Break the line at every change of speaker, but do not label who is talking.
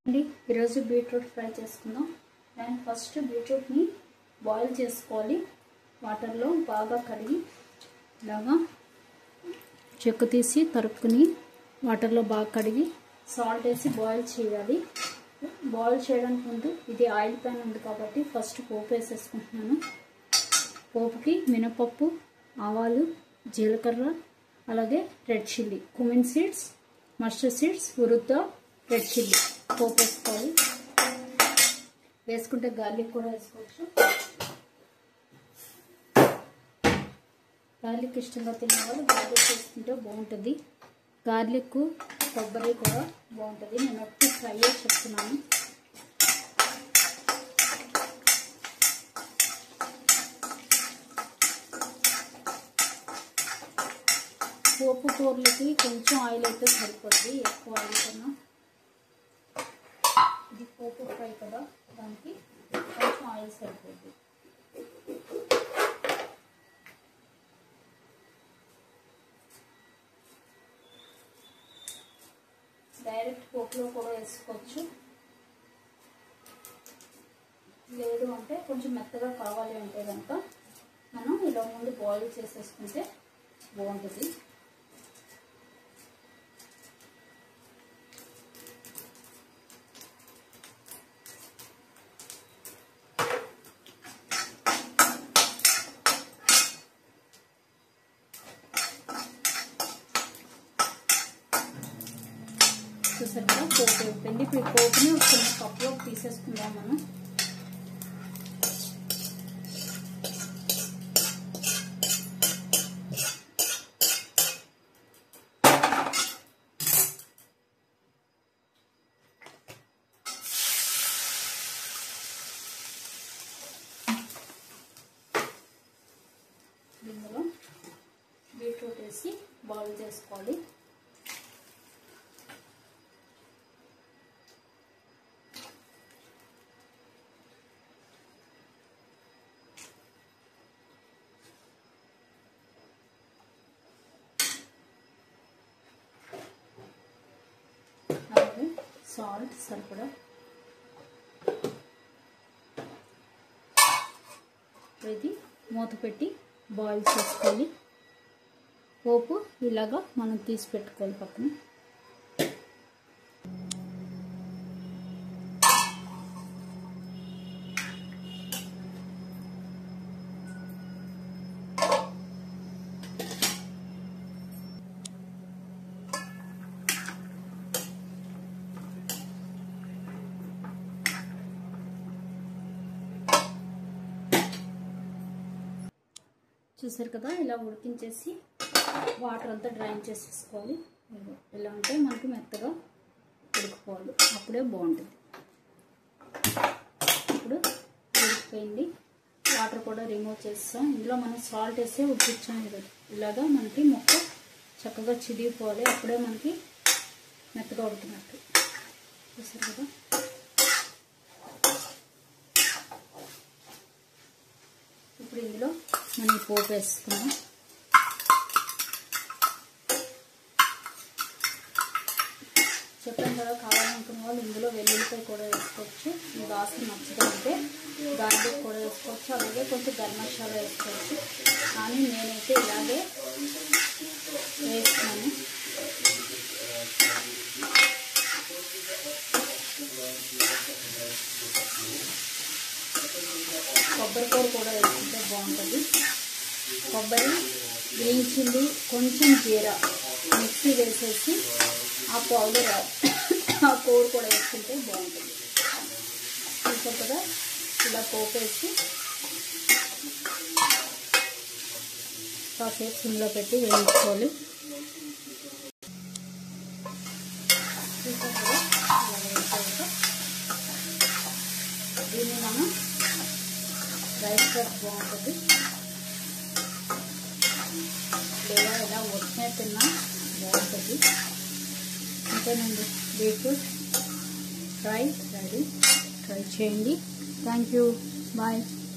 అండి ఈరోజు beetroot fry చేసుకుందాం. అండ్ ఫస్ట్ బీట్రూట్ని బాయిల్ చేసుకోవాలి. వాటర్లో బాగా కడిగి ఇలాగా చెక్కు తీసి తరుక్కుని వాటర్లో బాగా కడిగి సాల్ట్ వేసి బాయిల్ చేయాలి. బాయిల్ చేయడానికి ముందు ఇది ఆయిల్ ప్యాన్ ఉంది కాబట్టి ఫస్ట్ పోపు వేసేసుకుంటున్నాను. పోపుకి మినపప్పు, ఆవాలు, జీలకర్ర, అలాగే red chilli, cumin seeds, mustard seeds, ఉరుద్ద, రెడ్ చిల్లీ పోపు వేసుకోవాలి. వేసుకుంటే గార్లిక్ కూడా వేసుకోవచ్చు. గార్లిక్ ఇష్టంగా తినేవాళ్ళు గార్లిక్ వేసుకుంటే బాగుంటుంది. గార్లిక్, కొబ్బరి కూడా బాగుంటుంది. నేను ఒట్టి ఫ్రై చెప్తున్నాను. పోపు కూరలకి కొంచెం ఆయిల్ అయితే సరిపోద్ది, ఎక్కువ ఆయిల్ కన్నా. ఇది పోపు ఫ్రై కదా, దానికి కొంచెం ఆయిల్ సరిపోద్ది. డైరెక్ట్ పోపులో కూడా వేసుకోవచ్చు. లేదు అంటే కొంచెం మెత్తగా కావాలి అంటే కనుక మనం ఇలా ముందు బాయిల్ చేసేసుకుంటే బాగుంటుంది. చూసారా పోపు అయిపోయింది. ఇప్పుడు ఈ పోపుని ఒక కప్లో తీసేసుకుందాం మనం. ఇందులో బీట్రూట్ వేసి బాయిల్ చేసుకోవాలి. అలాగే సాల్ట్ సరిపడా. ఇది మూత పెట్టి బాయిల్ చేసుకోవాలి. పోపు ఇలాగా మనం తీసి పెట్టుకోవాలి పక్కన. చూసారు కదా, ఇలా ఉడికించేసి వాటర్ అంతా డ్రైన్ చేసేసుకోవాలి. ఇలా అంటే మనకి మెత్తగా ఉడికిపోవాలి, అప్పుడే బాగుంటుంది. ఇప్పుడు ఉడికిపోయింది. వాటర్ కూడా రిమూవ్ చేస్తాం. ఇందులో మనం సాల్ట్ వేసి ఉడికించాం కదా, ఇలాగా మనకి మొక్క చక్కగా చిరిగిపోవాలి, అప్పుడే మనకి మెత్తగా ఉడికినట్టు. చూసారు కదా, ఇప్పుడు ఇందులో మనం పోపు వేసుకున్నాం. చెప్పాను కదా, కావాలనుకున్న వాళ్ళు ఇందులో వెల్లుల్లిపాయ కూడా వేసుకోవచ్చు. మీ వాసన నచ్చదంటే గార్లిక్ కూడా వేసుకోవచ్చు, అలాగే కొంచెం గరం మసాలా వేసుకోవచ్చు. కానీ నేనైతే ఇలాగే వేస్తున్నాను. కొబ్బరి కూర కూడా వేసుకుంటే బాగుంటుంది. కొబ్బరి, గ్రీన్ చిల్లీ, కొంచెం జీరా మిక్సీ వేసేసి ఆ పౌడర్ ఆ కూర కూడా వేసుకుంటే బాగుంటుంది. చూసారు కదా, ఇలా పోపు వేసి కాసేపు సిమ్లో పెట్టి వేయించుకోవాలి. చూసారు కదా, దీన్ని మనం రైస్ కట్ బాగుంటుంది, లేదా ఇలా వచ్చిన తిన్నా బాగుంటుంది. అంతేనండి, బీట్రూట్ ఫ్రై రెడీ. ట్రై చేయండి. Thank you. బాయ్.